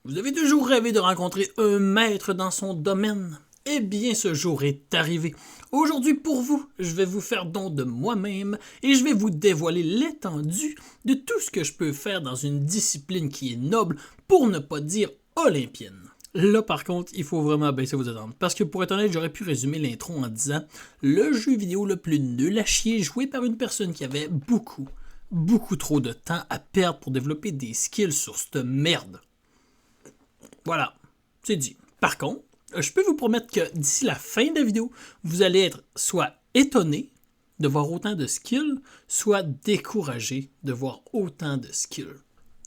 Vous avez toujours rêvé de rencontrer un maître dans son domaine? Eh bien, ce jour est arrivé. Aujourd'hui, pour vous, je vais vous faire don de moi-même et je vais vous dévoiler l'étendue de tout ce que je peux faire dans une discipline qui est noble, pour ne pas dire olympienne. Là, par contre, il faut vraiment baisser vos attentes. Parce que pour être honnête, j'aurais pu résumer l'intro en disant le jeu vidéo le plus nul à chier joué par une personne qui avait beaucoup trop de temps à perdre pour développer des skills sur cette merde. Voilà, c'est dit. Par contre, je peux vous promettre que d'ici la fin de la vidéo, vous allez être soit étonné de voir autant de skills, soit découragé de voir autant de skills.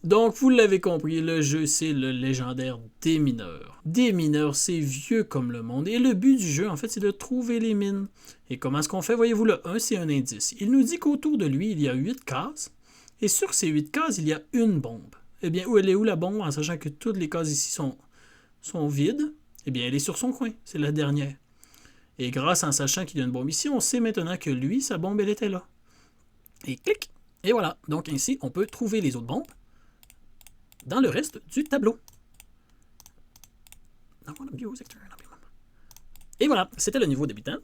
Donc, vous l'avez compris, le jeu, c'est le légendaire Démineur. Démineur, c'est vieux comme le monde. Et le but du jeu, en fait, c'est de trouver les mines. Et comment est-ce qu'on fait? Voyez-vous, le 1, c'est un indice. Il nous dit qu'autour de lui, il y a 8 cases. Et sur ces 8 cases, il y a une bombe. Eh bien, où elle est où la bombe, en sachant que toutes les cases ici sont vides? Eh bien, elle est sur son coin. C'est la dernière. Et grâce en sachant qu'il y a une bombe ici, on sait maintenant que lui, sa bombe, elle était là. Et clic! Et voilà. Donc ainsi, on peut trouver les autres bombes dans le reste du tableau. Et voilà, c'était le niveau débutant.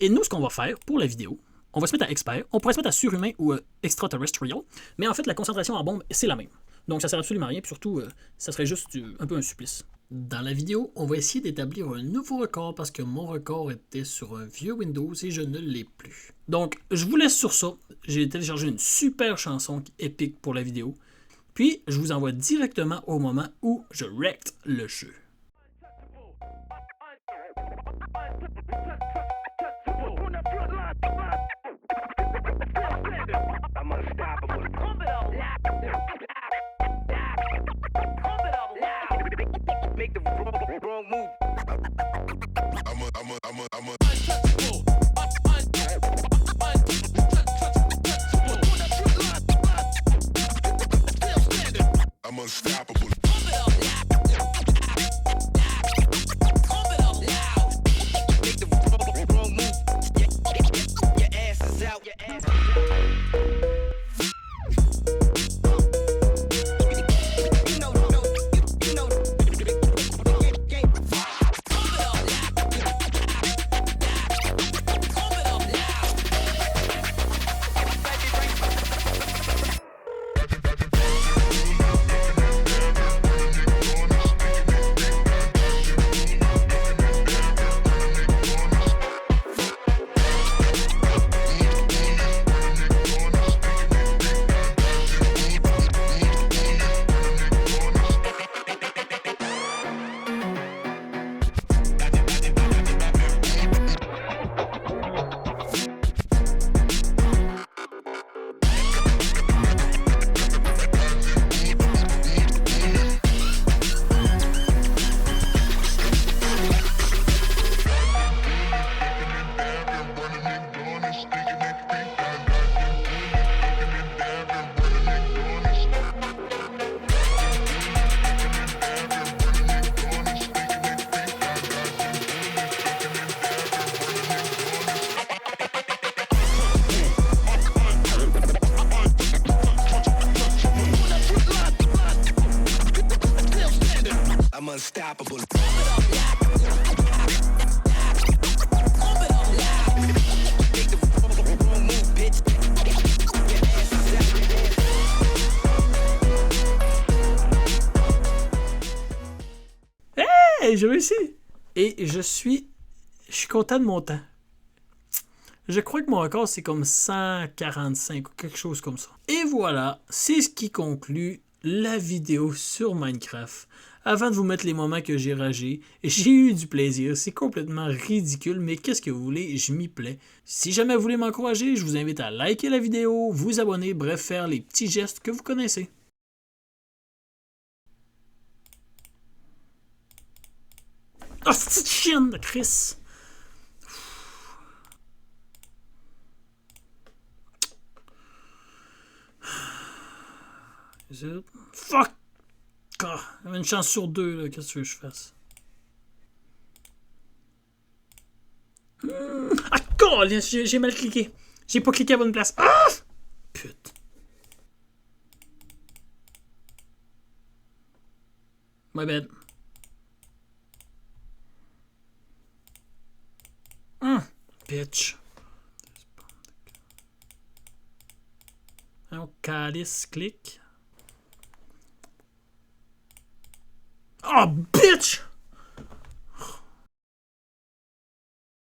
Et nous, ce qu'on va faire pour la vidéo, on va se mettre à expert. On pourrait se mettre à surhumain ou extraterrestrial, mais en fait, la concentration en bombe, c'est la même. Donc ça sert absolument à rien, puis surtout, ça serait juste un peu un supplice. Dans la vidéo, on va essayer d'établir un nouveau record parce que mon record était sur un vieux Windows et je ne l'ai plus. Donc, je vous laisse sur ça. J'ai téléchargé une super chanson épique pour la vidéo. Puis, je vous envoie directement au moment où je wrecked le jeu. Unstoppable. Hey, j'ai réussi! Et je suis content de mon temps. Je crois que mon record, c'est comme 145 ou quelque chose comme ça. Et voilà, c'est ce qui conclut la vidéo sur Minecraft. Avant de vous mettre les moments que j'ai ragé, j'ai eu du plaisir. C'est complètement ridicule, mais qu'est-ce que vous voulez, je m'y plais. Si jamais vous voulez m'encourager, je vous invite à liker la vidéo, vous abonner, bref, faire les petits gestes que vous connaissez. Oh, cette chienne de Chris! Fuck! Ah, j'avais une chance sur deux, là. Qu'est-ce que tu veux que je fasse? Ah, colle! J'ai mal cliqué. J'ai pas cliqué à bonne place. Ah! Putain. My bad. Bitch. Un calice, clic. Oh, bitch!